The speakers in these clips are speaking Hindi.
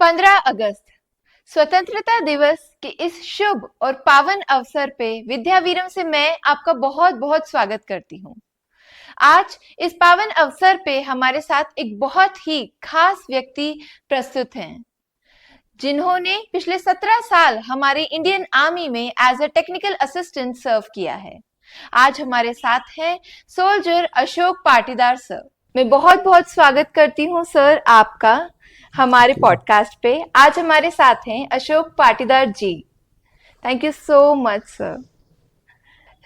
15 अगस्त स्वतंत्रता दिवस के इस शुभ और पावन अवसर पे विद्यावीरम से मैं आपका बहुत बहुत स्वागत करती हूँ। आज इस पावन अवसर पे हमारे साथ एक बहुत ही खास व्यक्ति प्रस्तुत हैं, जिन्होंने पिछले 17 साल हमारे इंडियन आर्मी में एज अ टेक्निकल असिस्टेंट सर्व किया है। आज हमारे साथ हैं सोल्जर अशोक पाटीदार सर। मैं बहुत बहुत स्वागत करती हूँ सर आपका हमारे पॉडकास्ट पे। आज हमारे साथ हैं Ashok Patidar ji. Thank you so much sir.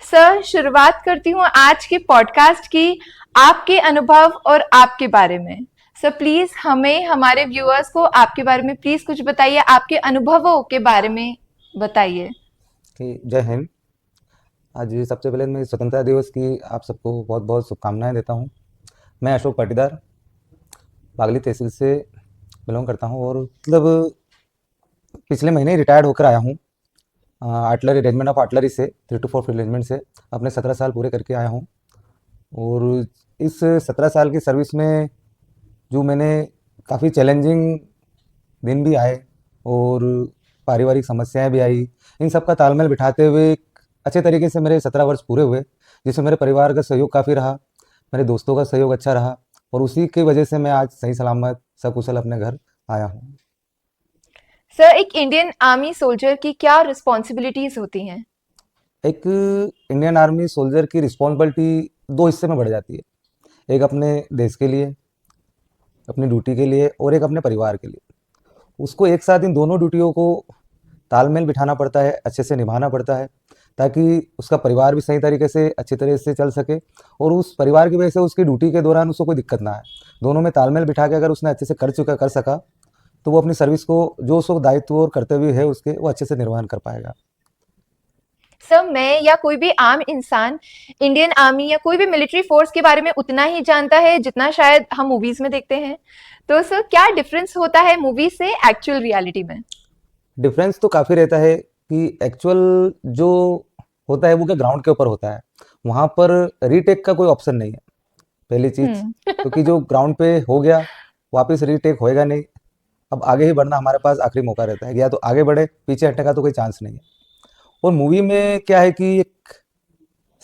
Sir, शुरुआत करती हूँ आज के पॉडकास्ट की आपके अनुभव और आपके बारे में। सर प्लीज हमें, हमारे व्यूअर्स को आपके बारे में प्लीज कुछ बताइए, आपके अनुभवों के बारे में बताइए। जय हिंद। आज सबसे पहले मैं स्वतंत्रता दिवस की आप सबको बहुत बहुत शुभकामनाएं देता हूं। मैं अशोक पाटीदार बागली तहसील से बिलोंग करता हूं और पिछले महीने रिटायर्ड होकर आया हूं आर्टिलरी रेजिमेंट ऑफ आर्टिलरी से 3 to 4 रेजिमेंट से अपने 17 साल पूरे करके आया हूं। और इस 17 साल की सर्विस में जो मैंने काफ़ी चैलेंजिंग दिन भी आए और पारिवारिक समस्याएं भी आई, इन सब का तालमेल बिठाते हुए एक अच्छे तरीके से मेरे 17 वर्ष पूरे हुए, जिसमें मेरे परिवार का सहयोग काफ़ी रहा, मेरे दोस्तों का सहयोग अच्छा रहा और उसी की वजह से मैं आज सही सलामत सकुशल अपने घर आया हूँ। सर, एक इंडियन आर्मी सोल्जर की क्या रिस्पॉन्सिबिलिटीज होती हैं? एक इंडियन आर्मी सोल्जर की रिस्पॉन्सिबिलिटी 2 हिस्से में बढ़ जाती है। एक अपने देश के लिए, अपनी ड्यूटी के लिए, और एक अपने परिवार के लिए। उसको एक साथ इन दोनों ड्यूटियों को तालमेल बिठाना पड़ता है, अच्छे से निभाना पड़ता है, ताकि उसका परिवार भी सही तरीके से अच्छी तरह से चल सके और उस परिवार की वजह से उसकी ड्यूटी के दौरान उसको कोई दिक्कत ना आए। दोनों में तालमेल बिठा के अगर उसने अच्छे से कर सका तो वो अपनी सर्विस को, जो उसको दायित्व और कर्तव्य है उसके, वो अच्छे से निर्वहन कर पाएगा। सर, मैं या कोई भी आम इंसान इंडियन आर्मी या कोई भी मिलिट्री फोर्स के बारे में उतना ही जानता है जितना शायद हम मूवीज में देखते हैं। तो सर, क्या डिफरेंस होता है मूवी से एक्चुअल रियलिटी में? डिफरेंस तो काफ़ी रहता है कि एक्चुअल जो होता है वो क्या ग्राउंड के ऊपर होता है, वहाँ पर रीटेक का कोई ऑप्शन नहीं है, पहली चीज़। क्योंकि जो ग्राउंड पे हो गया वापस रीटेक होएगा नहीं। अब आगे ही बढ़ना हमारे पास आखिरी मौका रहता है, या तो आगे बढ़े, पीछे हटने का तो कोई चांस नहीं है। और मूवी में क्या है कि एक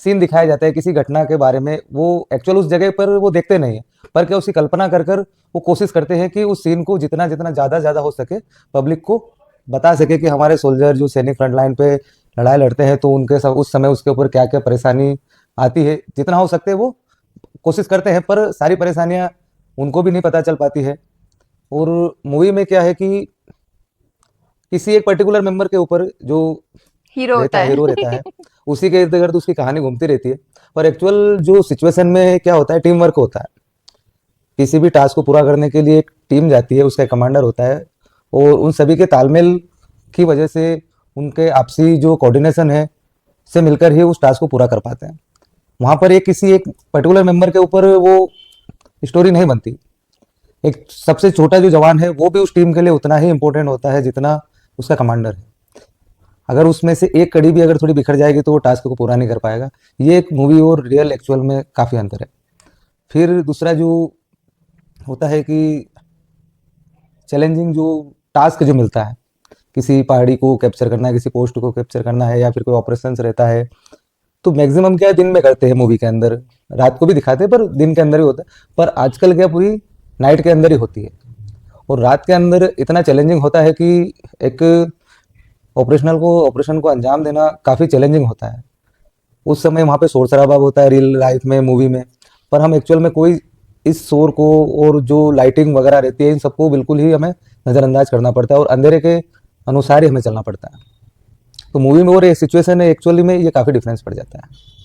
सीन दिखाया जाता है किसी घटना के बारे में, वो एक्चुअल उस जगह पर वो देखते नहीं है, पर क्या उसकी कल्पना कर कर वो कोशिश करते हैं कि उस सीन को जितना जितना ज़्यादा हो सके पब्लिक को बता सके कि हमारे सोल्जर जो सैनिक फ्रंट लाइन पे लड़ाई लड़ते हैं तो उनके सब उस समय उसके ऊपर क्या क्या परेशानी आती है। जितना हो सकते हैं वो कोशिश करते हैं, पर सारी परेशानियां उनको भी नहीं पता चल पाती है। और मूवी में क्या है कि किसी एक पर्टिकुलर मेंबर के ऊपर जो हीरो रहता होता है, है। हीरो रहता है, उसी के इर्द गिर्द उसकी कहानी घूमती रहती है। पर एक्चुअल जो सिचुएशन में क्या होता है, टीम वर्क होता है। किसी भी टास्क को पूरा करने के लिए एक टीम जाती है, उसका कमांडर होता है और उन सभी के तालमेल की वजह से, उनके आपसी जो कोऑर्डिनेशन है से मिलकर ही उस टास्क को पूरा कर पाते हैं। वहाँ पर किसी एक पर्टिकुलर मेंबर के ऊपर वो स्टोरी नहीं बनती। एक सबसे छोटा जो जवान है वो भी उस टीम के लिए उतना ही इंपॉर्टेंट होता है जितना उसका कमांडर है। अगर उसमें से एक कड़ी भी अगर थोड़ी बिखर जाएगी तो वो टास्क को पूरा नहीं कर पाएगा। ये एक मूवी और रियल एक्चुअल में काफ़ी अंतर है। फिर दूसरा जो होता है कि चैलेंजिंग जो टास्क जो मिलता है, किसी पहाड़ी को कैप्चर करना है, किसी पोस्ट को कैप्चर करना है, या फिर कोई ऑपरेशंस रहता है, तो मैक्सिमम क्या है दिन में करते हैं मूवी के अंदर, रात को भी दिखाते हैं पर दिन के अंदर ही होता है। पर आजकल क्या पूरी नाइट के अंदर ही होती है और रात के अंदर इतना चैलेंजिंग होता है कि एक ऑपरेशन को अंजाम देना काफ़ी चैलेंजिंग होता है। उस समय वहाँ पे शोर शराबा होता है रियल लाइफ में, मूवी में, पर हम एक्चुअल में कोई इस शोर को और जो लाइटिंग वगैरह रहती है इन सबको बिल्कुल ही हमें नज़रअंदाज करना पड़ता है और अंधेरे के अनुसार ही हमें चलना पड़ता है। तो मूवी में और ये सिचुएशन है एक्चुअली में, ये काफ़ी डिफरेंस पड़ जाता है।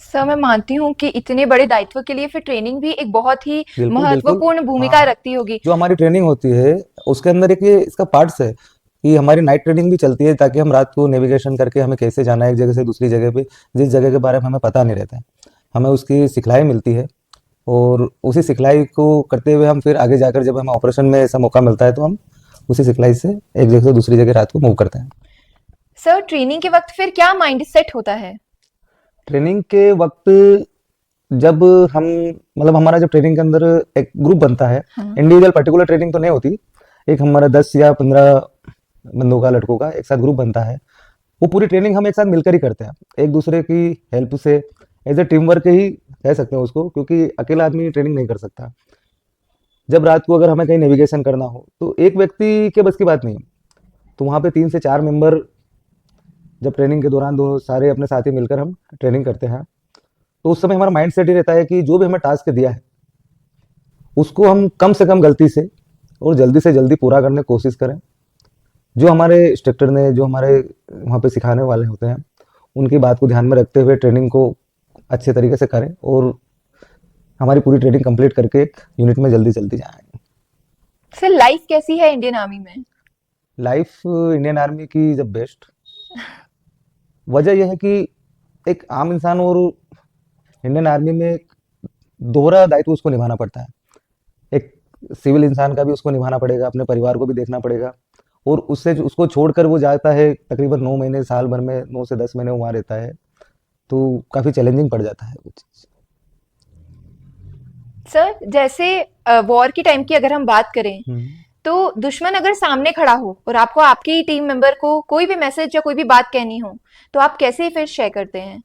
सर, मैं मानती हूँ कि इतने बड़े दायित्व के लिए फिर ट्रेनिंग भी एक बहुत ही बिल्कुल बिल्कुल। महत्वपूर्ण भूमिका हाँ, रखती होगी। जो हमारी ट्रेनिंग होती है उसके अंदर एक ये इसका पार्ट्स है कि हमारी नाइट ट्रेनिंग भी चलती है, ताकि हम रात को नेविगेशन करके हमें कैसे जाना है एक जगह से दूसरी जगह पे, जिस जगह के बारे में हमें पता नहीं रहता है, हमें उसकी सिखलाई मिलती है। और उसी सिखलाई को करते हुए हम फिर आगे जाकर जब हमें ऑपरेशन में ऐसा मौका मिलता है तो हम उसी सिखलाई से एक जगह से दूसरी जगह रात को मूव करते हैं। सर, ट्रेनिंग के वक्त फिर क्या माइंड सेट होता है? ट्रेनिंग के वक्त जब हम, मतलब हमारा जब ट्रेनिंग के अंदर एक ग्रुप बनता है, हाँ। इंडिविजुअल पर्टिकुलर ट्रेनिंग तो नहीं होती, एक हमारा 10 या 15 बंदों का, लड़कों का एक साथ ग्रुप बनता है। वो पूरी ट्रेनिंग हम एक साथ मिलकर ही करते हैं, एक दूसरे की हेल्प से, एज ए टीम वर्क ही कह सकते हैं उसको, क्योंकि अकेला आदमी ट्रेनिंग नहीं कर सकता। जब रात को अगर हमें कहीं नेविगेशन करना हो तो एक व्यक्ति के बस की बात नहीं है, तो वहाँ पे 3 से 4 मेंबर, जब ट्रेनिंग के दौरान दो सारे अपने साथी मिलकर हम ट्रेनिंग करते हैं, तो उस समय हमारा माइंड सेट ही रहता है कि जो भी हमें टास्क दिया है उसको हम कम से कम गलती से और जल्दी से जल्दी पूरा करने की कोशिश करें। जो हमारे इंस्ट्रक्टर ने, जो हमारे वहाँ पे सिखाने वाले होते हैं, उनकी बात को ध्यान में रखते हुए ट्रेनिंग को अच्छे तरीके से करें और हमारी पूरी ट्रेनिंग कंप्लीट करके एक यूनिट में जल्दी जल्दी जाएं। सर लाइफ कैसी है इंडियन आर्मी में? लाइफ इंडियन आर्मी की जब बेस्ट, वजह यह है कि एक आम इंसान और इंडियन आर्मी में एक दोहरा दायित्व उसको निभाना पड़ता है। एक सिविल इंसान का भी उसको निभाना पड़ेगा, अपने परिवार को भी देखना पड़ेगा, और उससे उसको छोड़कर वो जाता है तकरीबन 9 महीने, साल भर में 9 से 10 महीने वहाँ रहता है, तो काफ़ी चैलेंजिंग पड़ जाता है वो चीज़। सर जैसे वॉर की टाइम की अगर हम बात करें, तो दुश्मन अगर सामने खड़ा हो और आपको आपकी टीम मेंबर को कोई भी मैसेज या कोई भी बात कहनी हो, तो आप कैसे फिर शेयर करते हैं?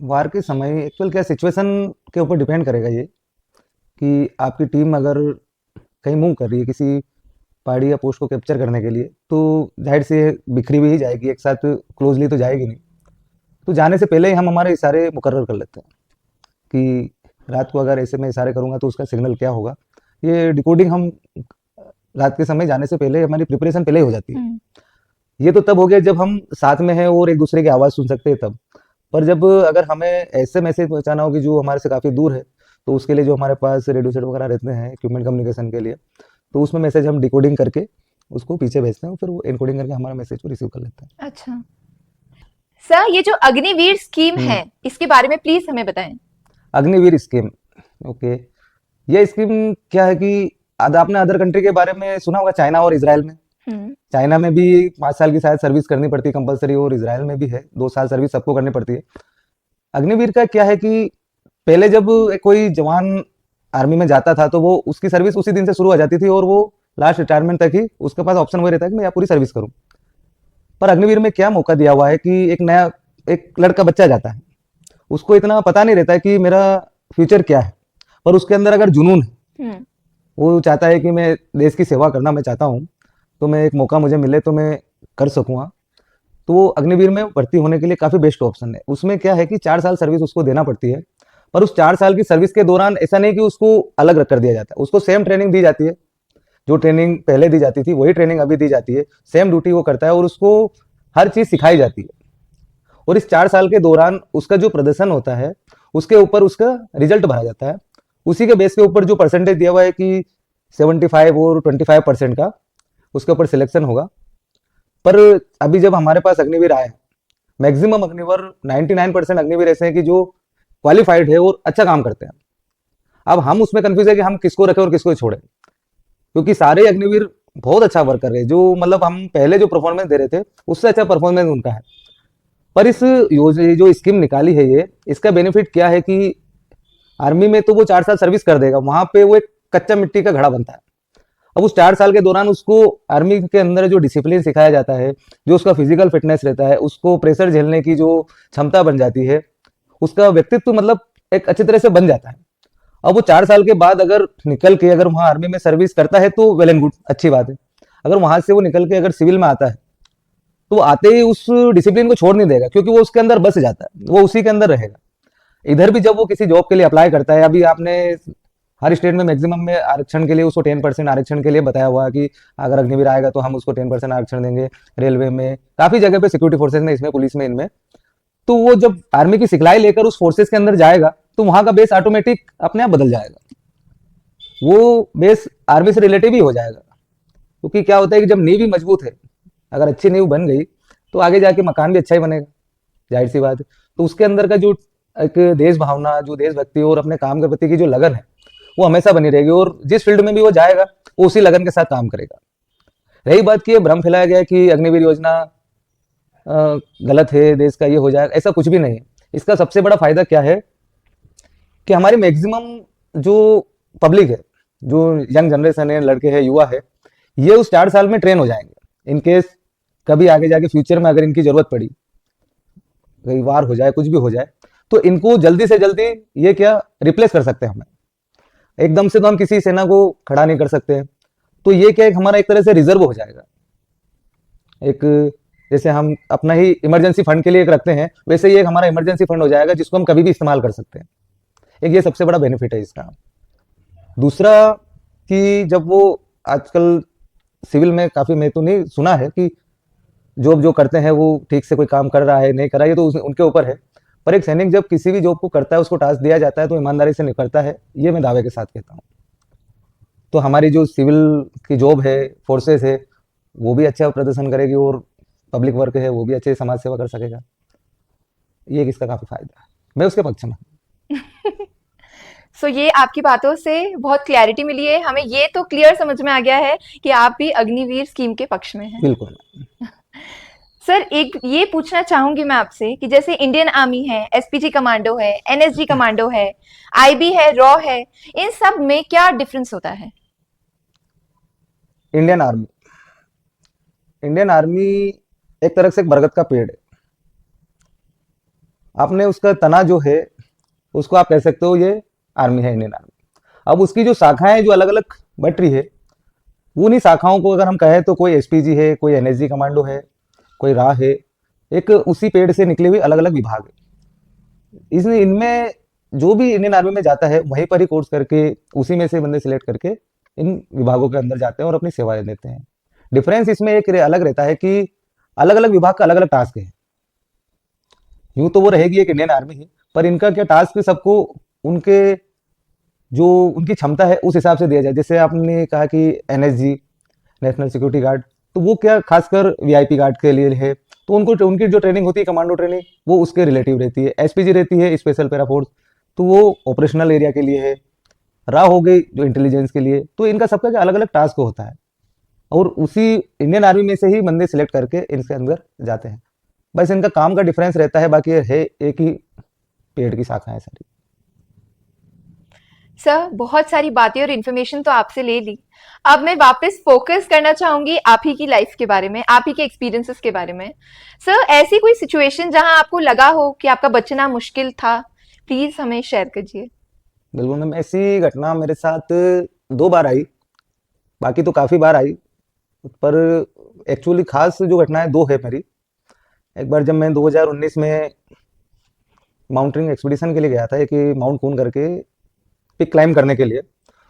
वार के समय एक्चुअल क्या सिचुएशन के ऊपर डिपेंड करेगा ये, कि आपकी टीम अगर कहीं मूव कर रही है किसी पहाड़ी या पोस्ट को कैप्चर करने के लिए, तो जाहिर से बिखरी हुई ही जाएगी, एक साथ क्लोजली तो जाएगी नहीं। तो जाने से पहले ही हम हमारे इशारे मुकर्रर कर लेते हैं कि रात को अगर ऐसे मैं इशारे करूंगा तो उसका सिग्नल क्या होगा। ये डिकोडिंग हम रात के समय जाने से पहले, हमारी प्रिपरेशन पहले ही हो जाती है। ये तो तब हो गया जब हम साथ में हैं और एक दूसरे की आवाज़ सुन सकते हैं तब। पर जब अगर हमें ऐसे मैसेज पहुंचाना हो कि जो हमारे से काफ़ी दूर है, तो उसके लिए जो हमारे पास रेडियो सेट वगैरह रहते हैं इक्विपमेंट कम्युनिकेशन के लिए, तो उसमें मैसेज हम डिकोडिंग करके उसको पीछे भेजते हैं, फिर वो एनकोडिंग करके हमारा मैसेज को रिसीव कर लेते हैं। अच्छा सर, ये जो अग्निवीर स्कीम हम्म। है, इसके बारे में प्लीज हमें बताएं। Agniveer scheme, okay. ये स्कीम क्या है कि आपने अदर कंट्री के बारे में सुना होगा, चाइना और इसराइल में। चाइना में भी 5 साल की शायद सर्विस करनी पड़ती है कंपलसरी, और इसराइल में भी है 2 साल सर्विस सबको करनी पड़ती है। अग्निवीर का क्या है कि पहले जब कोई जवान आर्मी में जाता था तो वो उसकी सर्विस उसी दिन से शुरू हो जाती थी, और वो लास्ट रिटायरमेंट तक ही उसके पास ऑप्शन वही रहता है कि मैं यहाँ पूरी सर्विस करूँ। पर अग्निवीर में क्या मौका दिया हुआ है कि एक लड़का बच्चा जाता है, उसको इतना पता नहीं रहता है कि मेरा फ्यूचर क्या है, पर उसके अंदर अगर जुनून है, वो चाहता है कि मैं देश की सेवा करना मैं चाहता हूँ, तो मैं एक मौका मुझे मिले तो मैं कर सकूँगा, तो वो अग्निवीर में भर्ती होने के लिए काफ़ी बेस्ट ऑप्शन है। उसमें क्या है कि 4 साल सर्विस उसको देना पड़ती है, पर उस 4 साल की सर्विस के दौरान ऐसा नहीं कि उसको अलग रख कर दिया जाता है, उसको सेम ट्रेनिंग दी जाती है, जो ट्रेनिंग पहले दी जाती थी वही ट्रेनिंग अभी दी जाती है, सेम ड्यूटी वो करता है और उसको हर चीज़ सिखाई जाती है। और इस 4 साल के दौरान उसका जो प्रदर्शन होता है उसके ऊपर उसका रिजल्ट भरा जाता है, उसी के बेस के ऊपर जो परसेंटेज दिया हुआ है कि 75 और 25% का, उसके ऊपर सिलेक्शन होगा। पर अभी जब हमारे पास अग्निवीर आए, मैक्सिमम अग्निवीर 99% अग्निवीर ऐसे हैं कि जो क्वालिफाइड है और अच्छा काम करते हैं। अब हम उसमें कंफ्यूज है कि हम किसको रखें और किसको छोड़ें, क्योंकि सारे अग्निवीर बहुत अच्छा वर्क कर रहे हैं, जो मतलब हम पहले जो परफॉर्मेंस दे रहे थे उससे अच्छा परफॉर्मेंस उनका है। पर इस जो स्कीम निकाली है ये, इसका बेनिफिट क्या है कि आर्मी में तो वो 4 साल सर्विस कर देगा, वहां पे वो एक कच्चा मिट्टी का घड़ा बनता है। अब उस 4 साल के दौरान उसको आर्मी के अंदर जो डिसिप्लिन सिखाया जाता है, जो उसका फिजिकल फिटनेस रहता है, उसको प्रेशर झेलने की जो क्षमता बन जाती है, उसका व्यक्तित्व मतलब एक अच्छी तरह से बन जाता है। अब वो 4 साल के बाद अगर निकल के अगर वहाँ आर्मी में सर्विस करता है तो वेल एंड गुड, अच्छी बात है। अगर वहां से वो निकल के अगर सिविल में आता है तो आते ही उस डिसिप्लिन को छोड़ नहीं देगा, क्योंकि वो उसके अंदर बस जाता है, वो उसी के अंदर रहेगा। इधर भी जब वो किसी जॉब के लिए अप्लाई करता है, अभी आपने हर स्टेट में मैक्सिमम में आरक्षण के लिए उसको 10% आरक्षण के लिए बताया हुआ कि अगर अग्निवीर आएगा तो हम उसको 10% आरक्षण देंगे। रेलवे में काफी जगह पे, सिक्योरिटी फोर्सेज में, इसमें पुलिस में, इनमें, तो वो जब आर्मी की सिखलाई लेकर उस फोर्सेज के अंदर जाएगा तो वहां का बेस ऑटोमेटिक अपने आप बदल जाएगा, वो बेस आर्मी से रिलेटिव ही हो जाएगा। क्योंकि क्या होता है कि जब नींव भी मजबूत है, अगर अच्छी नींव बन गई तो आगे जाके मकान भी अच्छा ही बनेगा, जाहिर सी बात है। तो उसके अंदर का जो एक देश भावना, जो देशभक्ति और अपने काम के प्रति की जो लगन है, वो हमेशा बनी रहेगी, और जिस फील्ड में भी वो जाएगा वो उसी लगन के साथ काम करेगा। रही बात की भ्रम फैलाया गया कि अग्निवीर योजना गलत है, देश का ये हो जाएगा, ऐसा कुछ भी नहीं है। इसका सबसे बड़ा फायदा क्या है कि हमारी मैक्सिमम जो पब्लिक है, जो यंग जनरेशन है, लड़के हैं, युवा है, ये उस 4 साल में ट्रेन हो जाएंगे। इन केस कभी आगे जाके फ्यूचर में अगर इनकी जरूरत पड़ी, कई वार हो जाए, कुछ भी हो जाए, तो इनको जल्दी से जल्दी ये क्या रिप्लेस कर सकते हैं हमें। एकदम से तो हम किसी सेना को खड़ा नहीं कर सकते हैं, तो ये क्या एक हमारा एक तरह से रिजर्व हो जाएगा। एक जैसे हम अपना ही इमरजेंसी फंड के लिए एक रखते हैं, वैसे ये एक हमारा इमरजेंसी फंड हो जाएगा जिसको हम कभी भी इस्तेमाल कर सकते हैं। एक ये सबसे बड़ा बेनिफिट है इसका। दूसरा कि जब वो आजकल सिविल में काफी, मैं तो नहीं सुना है कि जॉब जो करते हैं वो ठीक से कोई काम कर रहा है नहीं कर रहा है, ये तो उनके ऊपर है। पर एक सैनिक जब किसी भी जॉब को करता है, उसको टास्क दिया जाता है तो ईमानदारी से निकलता है, ये मैं दावे के साथ कहता हूँ। तो हमारी जो सिविल की जॉब है, फोर्सेस है, वो भी अच्छा प्रदर्शन करेगी और पब्लिक वर्क है वो भी अच्छे समाज सेवा कर सकेगा। ये एक इसका काफी फायदा है, मैं उसके पक्ष में हूं। सो ये आपकी बातों से बहुत क्लैरिटी मिली है, हमें ये तो क्लियर समझ में आ गया है कि आप भी अग्निवीर स्कीम के पक्ष में हैं। बिल्कुल। सर एक ये पूछना चाहूंगी मैं आपसे कि जैसे इंडियन आर्मी है, एसपीजी कमांडो है, एनएसजी कमांडो है, आईबी है, रॉ है, इन सब में क्या डिफरेंस होता है? इंडियन आर्मी, इंडियन आर्मी एक तरह से एक बरगद का पेड़ है। आपने उसका तना जो है उसको आप कह सकते हो ये आर्मी है, इंडियन आर्मी। अब उसकी जो शाखाएं जो अलग अलग बट रही है, वो उन्हीं शाखाओं को अगर हम कहें तो कोई एसपीजी है, कोई एनएसजी कमांडो है, कोई रा है, एक उसी पेड़ से निकले हुए अलग अलग विभाग है। इसमें इनमें जो भी इंडियन आर्मी में जाता है वहीं पर ही कोर्स करके उसी में से बंदे सिलेक्ट करके इन विभागों के अंदर जाते हैं और अपनी सेवाएं देते हैं। डिफरेंस इसमें एक अलग रहता है कि अलग अलग विभाग का अलग अलग टास्क है। यूं तो वो रहेगी एक इंडियन आर्मी ही, पर इनका क्या टास्क सबको उनके जो उनकी क्षमता है उस हिसाब से दिया जाए। जैसे आपने कहा कि एनएसजी, नेशनल सिक्योरिटी गार्ड, तो वो क्या खासकर वीआईपी गार्ड के लिए है, तो उनको उनकी जो ट्रेनिंग होती है कमांडो ट्रेनिंग, वो उसके रिलेटिव रहती है। एसपीजी रहती है स्पेशल पैरा फोर्स, तो वो ऑपरेशनल एरिया के लिए है। रा हो गई जो इंटेलिजेंस के लिए। तो इनका सबका क्या अलग अलग टास्क होता है और उसी इंडियन आर्मी में से ही बंदे सिलेक्ट करके इनके अंदर जाते हैं। बस इनका काम का डिफरेंस रहता है, बाकी है एक ही पेड़ की शाखा है सारी। सर बहुत सारी बातें और इन्फॉर्मेशन तो आपसे ले ली, अब मैं वापस फोकस करना चाहूंगी आप ही की लाइफ के बारे में, आप ही के एक्सपीरियंसेस के बारे में। सर ऐसी कोई सिचुएशन जहां आपको लगा हो कि आपका बचना मुश्किल था, प्लीज हमें शेयर कीजिए। बिल्कुल मैम, ऐसी घटना मेरे साथ 2 बार आई, बाकी तो काफ़ी बार आई, पर एक्चुअली खास जो घटनाएं 2 है मेरी। एक बार जब मैं 2019 में माउंटेनिंग एक्सपीडिशन के लिए गया था, एक माउंट कून करके पिक क्लाइम करने के लिए,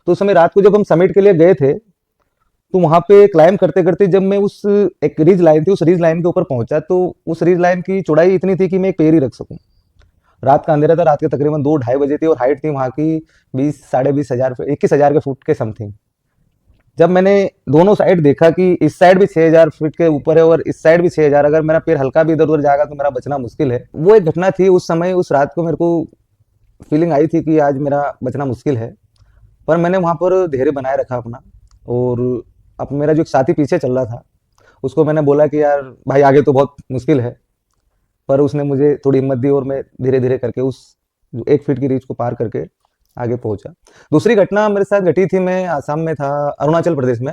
तो उस समय रात को जब हम समिट के लिए गए थे, तो वहां पे क्लाइम करते करते जब मैं उस एक रिज लाइन थी, उस रिज लाइन के ऊपर पहुंचा, तो उस रिज लाइन की चौड़ाई इतनी थी कि मैं एक पैर ही रख सकूं। रात का अंधेरा था, रात के तकरीबन 2-2:30 बजे थी और हाइट थी वहां की 20-20,000 21,000 के फुट के समथिंग। जब मैंने दोनों साइड देखा कि इस साइड भी 6,000 फीट के ऊपर है और इस साइड भी 6,000, अगर मेरा पैर हल्का भी इधर उधर जाएगा तो मेरा बचना मुश्किल है। वो एक घटना थी। उस समय उस रात को मेरे को फीलिंग आई थी कि आज मेरा बचना मुश्किल है, पर मैंने वहां पर धैर्य बनाए रखा अपना। और अब मेरा जो एक साथी पीछे चल रहा था, उसको मैंने बोला कि यार भाई आगे तो बहुत मुश्किल है, पर उसने मुझे थोड़ी हिम्मत दी और मैं धीरे धीरे करके उस 1 फीट की रीच को पार करके आगे पहुंचा। दूसरी घटना मेरे साथ घटी थी, मैं आसाम में था, अरुणाचल प्रदेश में।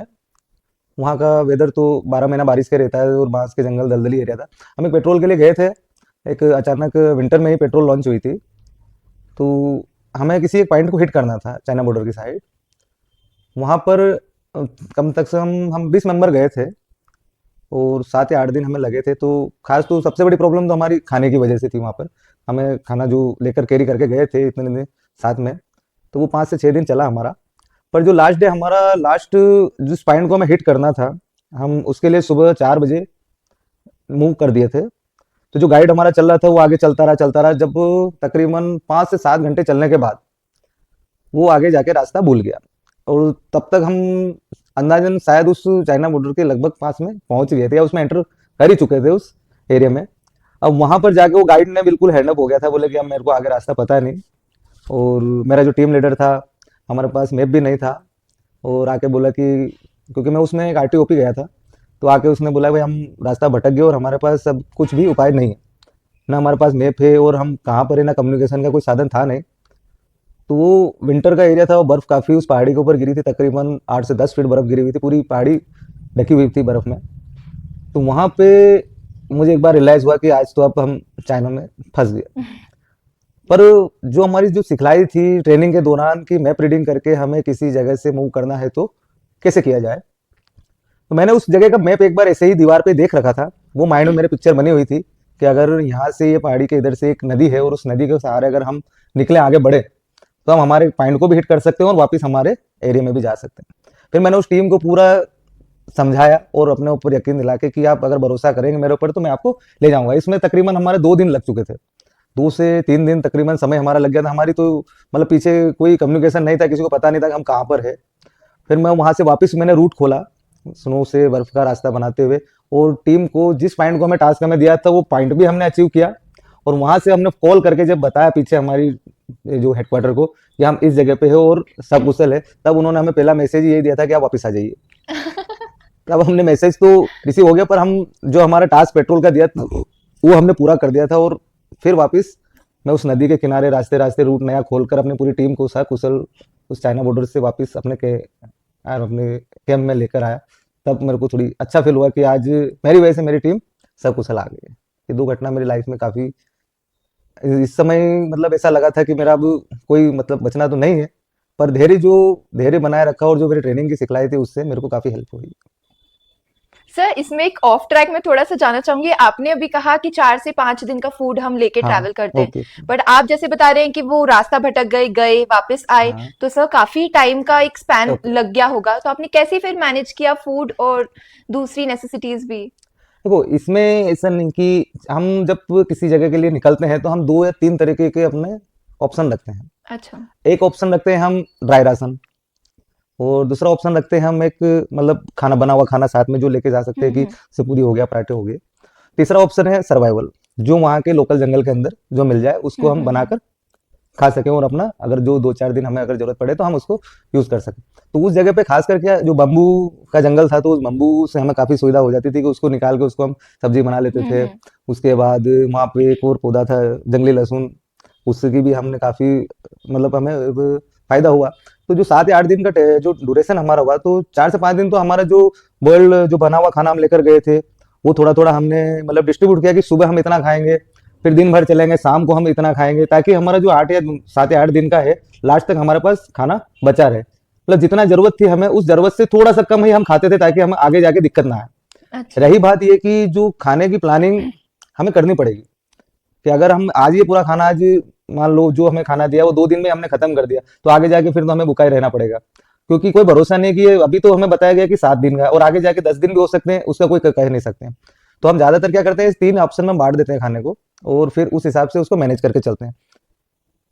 वहाँ का वेदर तो 12 महीना बारिश का रहता है और बांस के जंगल दलदली एरिया था। हम एक पेट्रोल के लिए गए थे, एक अचानक विंटर में ही पेट्रोल लॉन्च हुई थी, तो हमें किसी एक पॉइंट को हिट करना था चाइना बॉर्डर की साइड। वहाँ पर कम तक से हम 20 मेंबर गए थे और 7 या 8 दिन हमें लगे थे। तो खास तो सबसे बड़ी प्रॉब्लम तो हमारी खाने की वजह से थी। वहाँ पर हमें खाना जो लेकर कैरी करके गए थे इतने दिन साथ में, तो वो 5 से 6 दिन चला हमारा। पर जो लास्ट डे हमारा, लास्ट जिस पॉइंट को हमें हिट करना था, हम उसके लिए सुबह 4 बजे मूव कर दिए थे। तो जो गाइड हमारा चल रहा था वो आगे चलता रहा। जब तकरीबन 5 से 7 घंटे चलने के बाद वो आगे जाके रास्ता भूल गया और तब तक हम अंदाजन शायद उस चाइना बॉर्डर के लगभग पास में पहुंच गए थे या उसमें एंटर कर ही चुके थे उस एरिया में। अब वहां पर जाके वो गाइड ने बिल्कुल हैंडअप हो गया था, बोले कि अब मेरे को आगे रास्ता पता नहीं। और मेरा जो टीम लीडर था, हमारे पास मैप भी नहीं था, और आके बोला कि, क्योंकि मैं उसमें एक आरटीओपी गया था, तो आके उसने बोला भाई हम रास्ता भटक गए और हमारे पास अब कुछ भी उपाय नहीं है, ना हमारे पास मैप है और हम कहाँ पर है, ना कम्युनिकेशन का कोई साधन था नहीं। तो वो विंटर का एरिया था, वो बर्फ काफी उस पहाड़ी के ऊपर गिरी थी, तकरीबन 8 से 10 फीट बर्फ गिरी हुई थी, पूरी पहाड़ी ढकी हुई थी बर्फ में। तो वहां पे मुझे एक बार रियलाइज हुआ कि आज तो अब हम चाइना में फंस गए। पर जो हमारी जो सिखलाई थी ट्रेनिंग के दौरान कि मैप रीडिंग करके हमें किसी जगह से मूव करना है तो कैसे किया जाए, तो मैंने उस जगह का मैप एक बार ऐसे ही दीवार पे देख रखा था। वो माइंड में मेरे पिक्चर बनी हुई थी कि अगर यहाँ से ये पहाड़ी के इधर से एक नदी है और उस नदी के सहारे अगर हम निकले आगे बढ़े तो हम हमारे पॉइंट को भी हिट कर सकते हैं और वापस हमारे एरिया में भी जा सकते हैं। फिर मैंने उस टीम को पूरा समझाया और अपने ऊपर यकीन दिला के कि आप अगर भरोसा करेंगे मेरे ऊपर तो मैं आपको ले जाऊंगा। इसमें तकरीबन हमारे 2 दिन लग चुके थे, 2 से 3 दिन तकरीबन समय हमारा लग गया था। हमारी तो मतलब पीछे कोई कम्युनिकेशन नहीं था, किसी को पता नहीं था कि हम कहाँ पर है। फिर मैं वहां से वापस मैंने रूट खोला स्नो से बर्फ का रास्ता बनाते हुए, और टीम को जिस पॉइंट को हमें टास्क हमें दिया था वो पॉइंट भी हमने अचीव किया। और वहां से हमने कॉल करके जब बताया पीछे हमारी जो हेडक्वार्टर को कि हम इस जगह पे है और सब कुशल है, तब उन्होंने हमें पहला मैसेज यही दिया था कि आप वापस आ जाइए। तब हमने मैसेज तो रिसीव हो गया, पर हम जो हमारा टास्क पेट्रोल का दिया था वो हमने पूरा कर दिया था। और फिर वापस मैं उस नदी के किनारे रास्ते रास्ते रूट नया खोलकर अपनी पूरी टीम को सकुशल उस चाइना बॉर्डर से वापस अपने कैंप में लेकर आया। तब मेरे को थोड़ी अच्छा फील हुआ कि आज मेरी वजह से मेरी टीम सकुशल आ गई है। ये 2 घटना मेरी लाइफ में काफी इस समय मतलब ऐसा लगा था कि मेरा अब कोई मतलब बचना तो नहीं है, पर धैर्य बनाए रखा और जो मेरी ट्रेनिंग की सिखलाई थी उससे मेरे को काफी हेल्प हुई। सर, इसमें एक ऑफ ट्रैक में थोड़ा सा जानना चाहूंगी। आपने अभी कहा कि 4 से 5 दिन का फूड हम लेके हाँ। ट्रैवल करते हैं, ओके। बट आप जैसे बता रहे हैं कि वो रास्ता भटक गए गए वापस आए, हाँ। तो सर काफी टाइम का एक स्पैन ओके। लग गया होगा। तो आपने कैसे फिर मैनेज किया फूड और दूसरी नेसेसिटीज भी? देखो इसमें ऐसा नहीं कि हम जब किसी जगह के लिए निकलते हैं तो हम 2 या 3 तरीके के अपने ऑप्शन रखते हैं। अच्छा। एक ऑप्शन रखते हैं हम ड्राई राशन, और दूसरा ऑप्शन रखते हैं हम एक मतलब खाना बना हुआ खाना साथ में जो लेके जा सकते हैं कि हम्म। से पूरी हो गया पराठे हो गए। तीसरा ऑप्शन है सर्वाइवल, जो वहाँ के लोकल जंगल के अंदर जो मिल जाए उसको हम हम्म। बनाकर खा सकें और अपना अगर जो 2 4 दिन हमें अगर जरूरत पड़े तो हम उसको यूज कर सकें। तो उस जगह पे खास करके जो बम्बू का जंगल था तो उस बम्बू से हमें काफी सुविधा हो जाती थी कि उसको निकाल के उसको हम सब्जी बना लेते थे। हम्म। उसके बाद वहाँ पे एक और पौधा था जंगली लहसुन, उससे की भी हमने काफी मतलब हमें फायदा हुआ। तो जो 7 या 8 दिन का जो ड्यूरेशन हमारा हुआ, तो 4 से 5 दिन तो हमारा जो वर्ल्ड जो बना हुआ खाना हम लेकर गए थे वो थोड़ा थोड़ा हमने मतलब डिस्ट्रीब्यूट किया कि सुबह हम इतना खाएंगे, फिर दिन भर चलेंगे, शाम को हम इतना खाएंगे, ताकि हमारा जो 8 या 7 या 8 दिन का है लास्ट तक हमारे पास खाना बचा रहे। मतलब जितना जरूरत थी हमें उस जरूरत से थोड़ा सा कम ही हम खाते थे ताकि हमें आगे जाके दिक्कत ना आए। अच्छा। रही बात ये कि जो खाने की प्लानिंग हमें करनी पड़ेगी कि अगर हम आज ये पूरा खाना आज मान लो जो हमें खाना दिया वो 2 दिन में हमने खत्म कर दिया तो आगे जाके फिर तो हमें भूखा ही रहना पड़ेगा, क्योंकि कोई भरोसा नहीं कि अभी तो हमें बताया गया कि 7 दिन का है और आगे जाके 10 दिन भी हो सकते हैं, उसका कोई कह नहीं सकते हैं। तो हम ज्यादातर क्या करते हैं इस 3 ऑप्शन में बांट देते हैं खाने को और फिर उस हिसाब से उसको मैनेज करके चलते हैं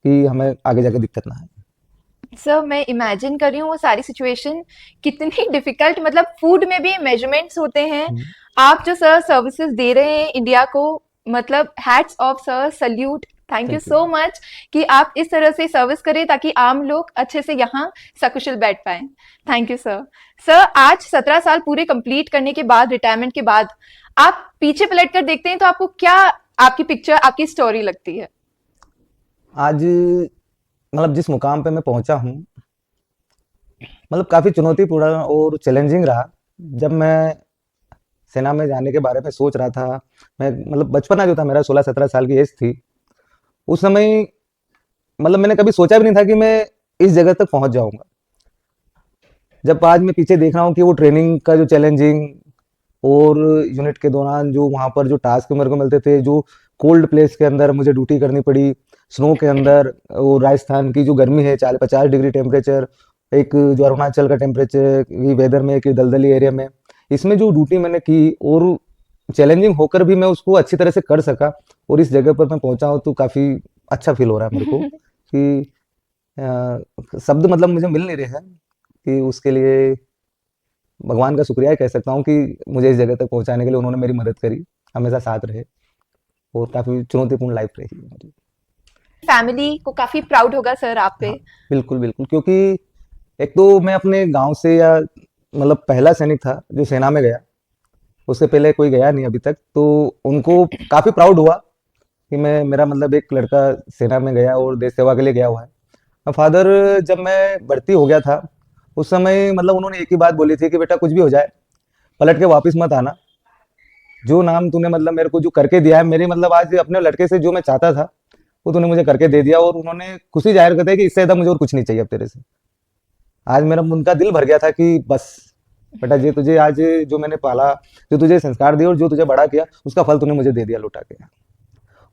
कि हमें आगे जाके दिक्कत ना आए। सर, मैं इमेजिन कर रही हूँ वो सारी सिचुएशन कितनी डिफिकल्ट, मतलब फूड में भी मेजरमेंट्स होते हैं। हम्म। आप जो सर सर्विसेज दे रहे हैं इंडिया को, मतलब hats off sir, salute, thank you thank you. So much कि आप इस तरह से सर्विस करें ताकि आम लोग अच्छे से यहाँ सकुशल बैठ पाए। Thank you sir. सर, आज 17 साल पूरे कंप्लीट करने के बाद, रिटायरमेंट के बाद, आप पीछे पलट कर देखते हैं तो आपको क्या, आपकी पिक्चर, आपकी स्टोरी लगती है? आज मतलब जिस मुकाम पे मैं पहुंचा हूँ मतलब काफी चुनौतीपूर्ण और चैलेंजिंग रहा। जब मैं सेना में जाने के बारे में सोच रहा था, मैं मतलब बचपना जो था मेरा 16 17 साल की एज थी उस समय, मतलब मैंने कभी सोचा भी नहीं था कि मैं इस जगह तक पहुंच जाऊंगा। जब आज मैं पीछे देख रहा हूँ कि वो ट्रेनिंग का जो चैलेंजिंग और यूनिट के दौरान जो वहां पर जो टास्क मेरे को मिलते थे, जो कोल्ड प्लेस के अंदर मुझे ड्यूटी करनी पड़ी, स्नो के अंदर, और राजस्थान की जो गर्मी है 40 50 डिग्री टेम्परेचर, एक जो अरुणाचल का टेम्परेचर वेदर में, एक दलदली एरिया में, इसमें जो ड्यूटी मैंने की और चैलेंजिंग होकर भी मैं उसको अच्छी तरह से कर सका और इस जगह पर मैं पहुंचा हूँ तो काफी अच्छा फील हो रहा है मेरे को कि शब्द मतलब मुझे मिल नहीं रहे हैं कि उसके लिए भगवान का शुक्रिया ही कह सकता हूँ कि मुझे इस जगह तक पहुंचाने के लिए उन्होंने मेरी मदद करी, हमेशा साथ रहे, और काफी चुनौतीपूर्ण लाइफ रही है मेरी। फैमिली को काफी प्राउड होगा सर आप पे। हाँ, बिल्कुल बिल्कुल, क्योंकि एक तो मैं अपने गांव से या मतलब पहला सैनिक था जो सेना में गया, उससे पहले कोई गया नहीं अभी तक, तो उनको काफी प्राउड हुआ कि मैं मेरा मतलब एक लड़का सेना में गया और देश सेवा के लिए गया हुआ है। फादर जब मैं भर्ती हो गया था उस समय मतलब उन्होंने एक ही बात बोली थी कि बेटा कुछ भी हो जाए पलट के वापस मत आना। जो नाम तूने मतलब मेरे को जो करके दिया है मेरी मतलब आज अपने लड़के से जो मैं चाहता था वो तूने मुझे करके दे दिया, और उन्होंने खुशी जाहिर करते हैं कि इससे ज्यादा मुझे और कुछ नहीं चाहिए अब तेरे से। आज मेरा उनका दिल भर गया था कि बस बेटा ये तुझे आज जो मैंने पाला, जो तुझे संस्कार दिए और जो तुझे बड़ा किया उसका फल तूने मुझे दे दिया लौटा के।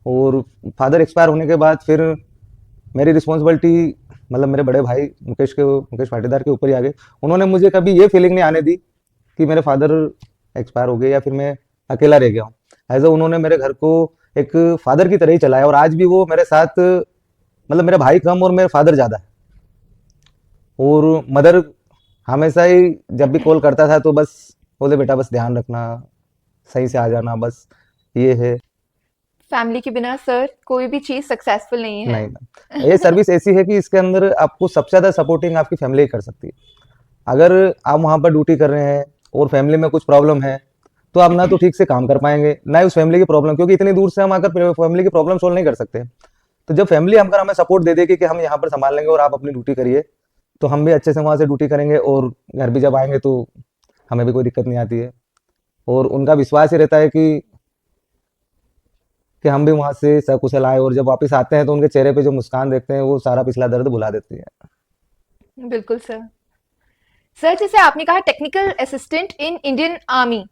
और फादर एक्सपायर होने के बाद फिर मेरी रिस्पॉन्सिबिलिटी मतलब मेरे बड़े भाई मुकेश पाटीदार के ऊपर ही आ गई। उन्होंने मुझे कभी ये फीलिंग नहीं आने दी कि मेरे फादर एक्सपायर हो गए या फिर मैं अकेला रह गया हूँ। एज अ उन्होंने मेरे घर को एक फादर की तरह ही चलाया, और आज भी वो मेरे साथ मतलब मेरे भाई कम और मेरे फादर ज़्यादा है। और मदर हमेशा ही जब भी कॉल करता था तो बस बोले बेटा बस ध्यान रखना, सही से आ जाना, बस ये है। फैमिली के बिना सर कोई भी चीज सक्सेसफुल नहीं है। नहीं ना, ये सर्विस ऐसी है कि इसके अंदर आपको सबसे ज़्यादा सपोर्टिंग आपकी फैमिली ही कर सकती है। अगर आप वहाँ पर ड्यूटी कर रहे हैं और फैमिली में कुछ प्रॉब्लम है तो आप ना तो ठीक से काम कर पाएंगे ना ही उस फैमिली की प्रॉब्लम, क्योंकि इतनी दूर से हम आकर फैमिली की प्रॉब्लम सोल्व नहीं कर सकते। तो जब फैमिली हमकर हमें सपोर्ट दे देगी कि हम यहाँ पर संभाल लेंगे और आप अपनी ड्यूटी करिए, तो हम भी अच्छे से वहाँ से ड्यूटी करेंगे और घर भी जब आएंगे तो हमें भी कोई दिक्कत नहीं आती है। और उनका विश्वास ही रहता है कि हम भी वहाँ से सकुशल आए, और जब वापस आते हैं तो उनके चेहरे पे जो मुस्कान देखते हैं वो सारा पिछला दर्द भुला देती है। बिल्कुल सर। सर जैसे आपने कहा technical assistant in Indian army,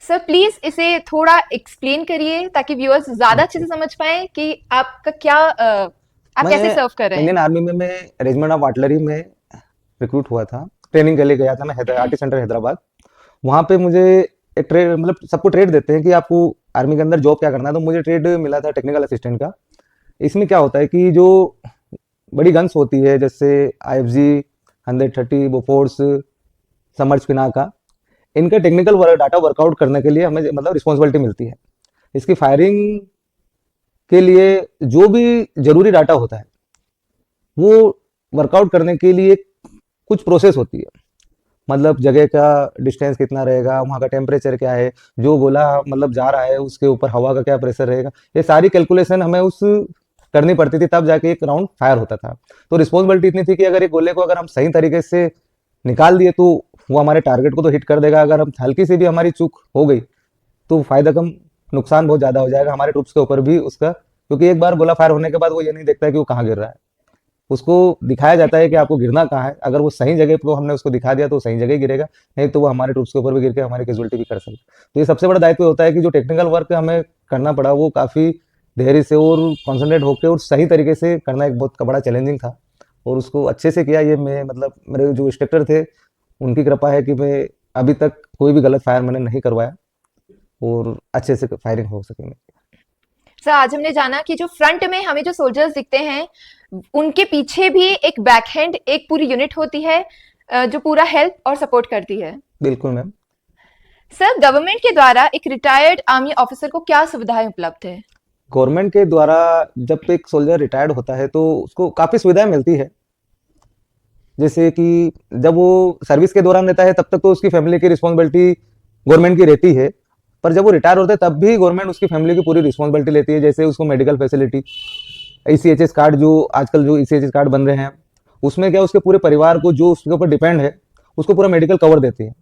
sir please इसे थोड़ा एक्सप्लेन करिए ताकि व्यूअर्स ज्यादा अच्छे से समझ पाए कि आपका क्या आप मैं कैसे सर्व कर रहे हैं। इंडियन आर्मी में मैं रेजिमेंट ऑफ आर्टिलरी में रिक्रूट हुआ था, ट्रेनिंग के लिए गया था मैं आर्टी सेंटर हैदराबाद। वहाँ पे मुझे एक ट्रेड मतलब सबको ट्रेड देते हैं कि आपको आर्मी के अंदर जॉब क्या करना है, तो मुझे ट्रेड मिला था टेक्निकल असिस्टेंट का। इसमें क्या होता है कि जो बड़ी गन्स होती है जैसे IFG 130 बोफोर्स समर्च पिनाका, इनका टेक्निकल डाटा वर्कआउट करने के लिए हमें मतलब रिस्पॉन्सिबिलिटी मिलती है। इसकी फायरिंग के लिए जो भी जरूरी डाटा होता है वो वर्कआउट करने के लिए कुछ प्रोसेस होती है। मतलब जगह का डिस्टेंस कितना रहेगा, वहाँ का टेम्परेचर क्या है, जो गोला मतलब जा रहा है उसके ऊपर हवा का क्या प्रेशर रहेगा, ये सारी कैलकुलेशन हमें उस करनी पड़ती थी, तब जाके एक राउंड फायर होता था। तो रिस्पॉन्सिबिलिटी इतनी थी कि अगर एक गोले को अगर हम सही तरीके से निकाल दिए तो वो हमारे टारगेट को तो हिट कर देगा, अगर हम हल्की से भी हमारी चूक हो गई तो फायदा कम नुकसान बहुत ज़्यादा हो जाएगा हमारे ट्रूप्स के ऊपर भी उसका। क्योंकि एक बार गोला फायर होने के बाद वो ये नहीं देखता है कि वो कहाँ गिर रहा है, उसको दिखाया जाता है कि आपको गिरना कहाँ है। अगर वो सही जगह को हमने उसको दिखा दिया तो सही जगह गिरेगा, नहीं तो वो हमारे ट्रूप्स के ऊपर भी गिर के हमारी कैजुअलिटी भी कर सकता है। तो ये सबसे बड़ा दायित्व होता है कि जो टेक्निकल वर्क हमें करना पड़ा वो काफ़ी धैर्य से और कॉन्सेंट्रेट होकर और सही तरीके से करना एक बहुत बड़ा चैलेंजिंग था, और उसको अच्छे से किया। ये मैं मतलब मेरे जो इंस्ट्रक्टर थे उनकी कृपा है कि मैं अभी तक कोई भी गलत फायर मैंने नहीं करवाया और अच्छे से फायरिंग हो सके। सर आज हमने जाना कि जो फ्रंट में हमें जो सोल्जर्स दिखते हैं उनके पीछे भी एक बैकहैंड एक पूरी यूनिट होती है जो पूरा हेल्प और सपोर्ट करती है। बिल्कुल मैम। सर गवर्नमेंट के द्वारा एक रिटायर्ड आर्मी ऑफिसर को क्या सुविधाएं उपलब्ध है। गवर्नमेंट के द्वारा जब एक सोल्जर रिटायर्ड होता है तो उसको काफ़ी सुविधाएं मिलती है। जैसे कि जब वो सर्विस के दौरान रहता है तब तक तो उसकी फैमिली की रिस्पॉन्सिबिलिटी गवर्नमेंट की रहती है, पर जब वो रिटायर होता है तब भी गवर्नमेंट उसकी फैमिली की पूरी रिस्पॉन्सिबिलिटी लेती है। जैसे उसको मेडिकल फैसिलिटी, ECHS कार्ड, जो आजकल जो ECHS कार्ड बन रहे हैं उसमें क्या उसके पूरे परिवार को जो उसके ऊपर डिपेंड है उसको पूरा मेडिकल कवर देती है।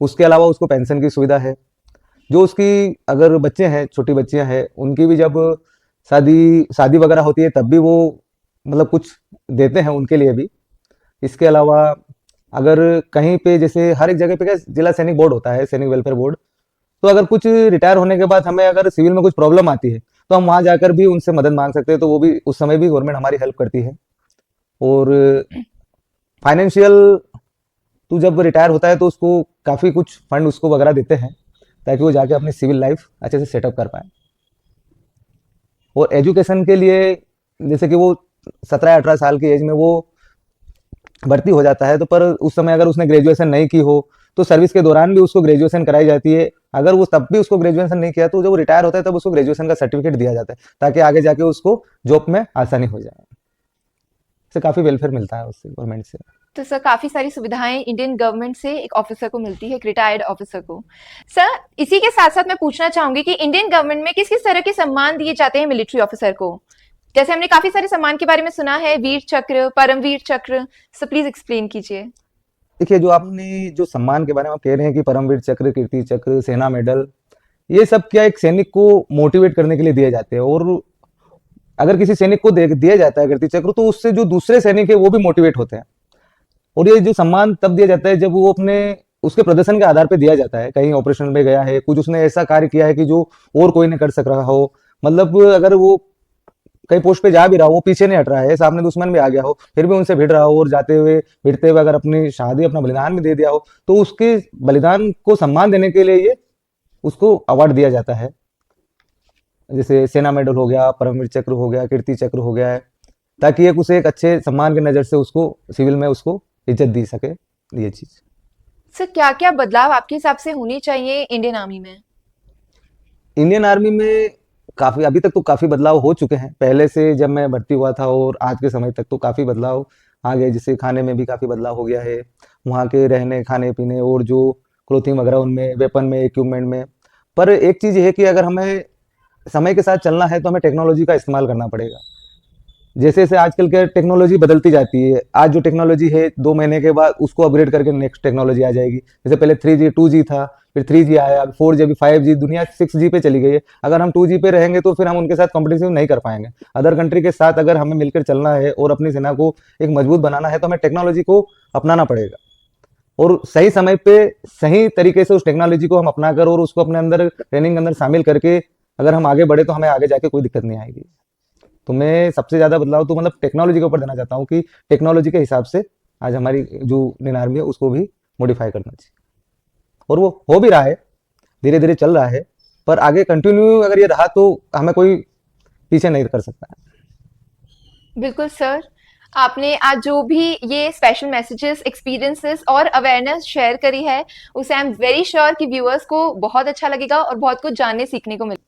उसके अलावा उसको पेंशन की सुविधा है। जो उसकी अगर बच्चे हैं, छोटी बच्चियां हैं, उनकी भी जब शादी वगैरह होती है तब भी वो मतलब कुछ देते हैं उनके लिए भी। इसके अलावा अगर कहीं पे जैसे हर एक जगह पे क्या जिला सैनिक बोर्ड होता है, सैनिक वेलफेयर बोर्ड, तो अगर कुछ रिटायर होने के बाद हमें अगर सिविल में कुछ प्रॉब्लम आती है तो हम वहाँ जाकर भी उनसे मदद मांग सकते हैं, तो वो भी उस समय भी गवर्नमेंट हमारी हेल्प करती है। और फाइनेंशियल तो जब रिटायर होता है तो उसको काफ़ी कुछ फंड उसको वगैरह देते हैं ताकि वो जाके अपनी सिविल लाइफ अच्छे से सेटअप कर पाए। और एजुकेशन के लिए जैसे कि वो 17-18 साल की एज में वो भर्ती हो जाता है, तो पर उस समय अगर उसने ग्रेजुएशन नहीं की हो तो सर्विस के दौरान भी उसको ग्रेजुएशन कराई जाती है। अगर वो तब भी उसको ग्रेजुएशन नहीं किया तो जब वो रिटायर होता है तब उसको ग्रेजुएशन का सर्टिफिकेट दिया जाता है ताकि आगे जाके उसको जॉब में आसानी हो जाए। इससे काफ़ी वेलफेयर मिलता है उससे, गवर्नमेंट से। तो सर काफी सारी सुविधाएं इंडियन गवर्नमेंट से एक ऑफिसर को मिलती है, एक रिटायर्ड ऑफिसर को। सर इसी के साथ साथ मैं पूछना चाहूंगी कि इंडियन गवर्नमेंट में किस किस तरह के सम्मान दिए जाते हैं मिलिट्री ऑफिसर को, जैसे हमने काफी सारे सम्मान के बारे में सुना है, वीर चक्र, परमवीर चक्र, सो प्लीज एक्सप्लेन कीजिए। देखिए, जो आपने जो सम्मान के बारे में आप कह रहे हैं कि परमवीर चक्र, कीर्ति चक्र, सेना मेडल, ये सब क्या एक सैनिक को मोटिवेट करने के लिए दिए जाते हैं। और अगर किसी सैनिक को दिया जाता है कीर्ति चक्र, तो उससे जो दूसरे सैनिक है वो भी मोटिवेट होते हैं। और ये जो सम्मान तब दिया जाता है जब वो अपने उसके प्रदर्शन के आधार पे दिया जाता है। कहीं ऑपरेशन में गया है, कुछ उसने ऐसा कार्य किया है कि जो और कोई नहीं कर सक रहा हो। मतलब अगर वो कहीं पोस्ट पे जा भी रहा हो, वो पीछे नहीं हट रहा है, सामने दुश्मन भी आ गया हो, फिर भी उनसे भिड़ रहा हो, और जाते हुए भिड़ते हुए अगर अपनी शहादत, अपना बलिदान भी दे दिया हो, तो उसके बलिदान को सम्मान देने के लिए ये उसको अवार्ड दिया जाता है। जैसे सेना मेडल हो गया, परमवीर चक्र हो गया, कीर्ति चक्र हो गया है, ताकि एक उसे एक अच्छे सम्मान की नजर से उसको सिविल में उसको इज्जत दी सके, ये चीज। सर क्या क्या बदलाव आपके हिसाब से होनी चाहिए इंडियन आर्मी में? इंडियन आर्मी में काफी, अभी तक तो काफी बदलाव हो चुके हैं। पहले से जब मैं भर्ती हुआ था और आज के समय तक तो काफी बदलाव आ गए। जैसे खाने में भी काफी बदलाव हो गया है, वहाँ के रहने, खाने पीने, और जो क्लोथिंग वगैरह, उनमें, वेपन में, इक्विपमेंट में। पर एक चीज ये है कि अगर हमें समय के साथ चलना है तो हमें टेक्नोलॉजी का इस्तेमाल करना पड़ेगा। जैसे जैसे आजकल के टेक्नोलॉजी बदलती जाती है, आज जो टेक्नोलॉजी है 2 महीने के बाद उसको अपग्रेड करके नेक्स्ट टेक्नोलॉजी आ जाएगी। जैसे पहले 3G 2G था, फिर 3G आया, 4G, अभी 5G, दुनिया 6G पे चली गई है। अगर हम 2G पे रहेंगे तो फिर हम उनके साथ कॉम्पिटिशन नहीं कर पाएंगे। अदर कंट्री के साथ अगर हमें मिलकर चलना है और अपनी सेना को एक मजबूत बनाना है तो हमें टेक्नोलॉजी को अपनाना पड़ेगा। और सही समय पे सही तरीके से उस टेक्नोलॉजी को हम अपनाकर और उसको अपने अंदर ट्रेनिंग के अंदर शामिल करके अगर हम आगे बढ़े तो हमें आगे जाके कोई दिक्कत नहीं आएगी। तो मैं सबसे ज्यादा बदलाव तो मतलब टेक्नोलॉजी के ऊपर देना चाहता हूँ कि टेक्नोलॉजी के हिसाब से आज हमारी जो इंडियन आर्मी है उसको भी मॉडिफाई करना चाहिए। और वो हो भी रहा है, धीरे धीरे चल रहा है। पर आगे कंटिन्यू अगर ये रहा तो हमें कोई पीछे नहीं कर सकता है। बिल्कुल सर, आपने आज जो भी ये स्पेशल मैसेजेस, एक्सपीरियंसेस और अवेयरनेस शेयर करी है, उसे आई एम वेरी श्योर कि व्यूअर्स को बहुत अच्छा लगेगा और बहुत कुछ जानने सीखने को मिलेगा।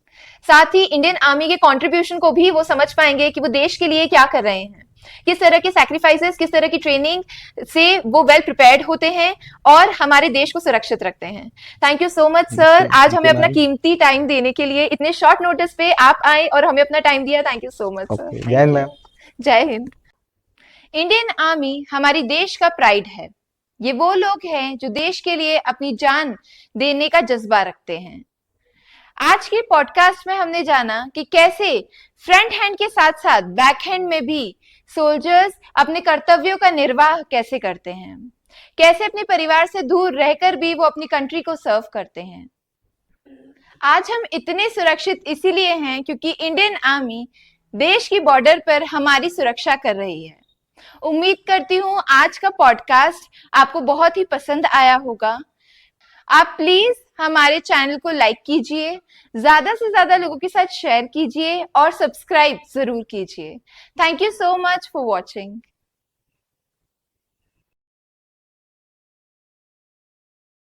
साथ ही इंडियन आर्मी के कंट्रीब्यूशन को भी वो समझ पाएंगे कि वो देश के लिए क्या कर रहे हैं, किस तरह के सैक्रिफाइसेस, किस तरह की ट्रेनिंग से वो वेल प्रिपेयर्ड होते हैं और हमारे देश को सुरक्षित रखते हैं। Thank you so much sir, आज हमें अपना कीमती टाइम देने के लिए, इतने शॉर्ट नोटिस पे आप आए और हमें अपना टाइम दिया। Thank you so much sir. जय हिंद मैम। जय हिंद। इंडियन आर्मी हमारी देश का प्राइड है। ये वो लोग हैं जो देश के लिए अपनी जान देने का जज्बा रखते हैं। आज के पॉडकास्ट में हमने जाना कि कैसे फ्रंट हैंड के साथ साथ बैक हैंड में भी सोल्जर्स अपने कर्तव्यों का निर्वाह कैसे करते हैं, कैसे अपने परिवार से दूर रहकर भी वो अपनी कंट्री को सर्व करते हैं। आज हम इतने सुरक्षित इसीलिए हैं क्योंकि इंडियन आर्मी देश की बॉर्डर पर हमारी सुरक्षा कर रही है। उम्मीद करती हूँ आज का पॉडकास्ट आपको बहुत ही पसंद आया होगा। आप प्लीज हमारे चैनल को लाइक कीजिए, ज्यादा से ज्यादा लोगों के साथ शेयर कीजिए और सब्सक्राइब जरूर कीजिए। Thank you so much for watching.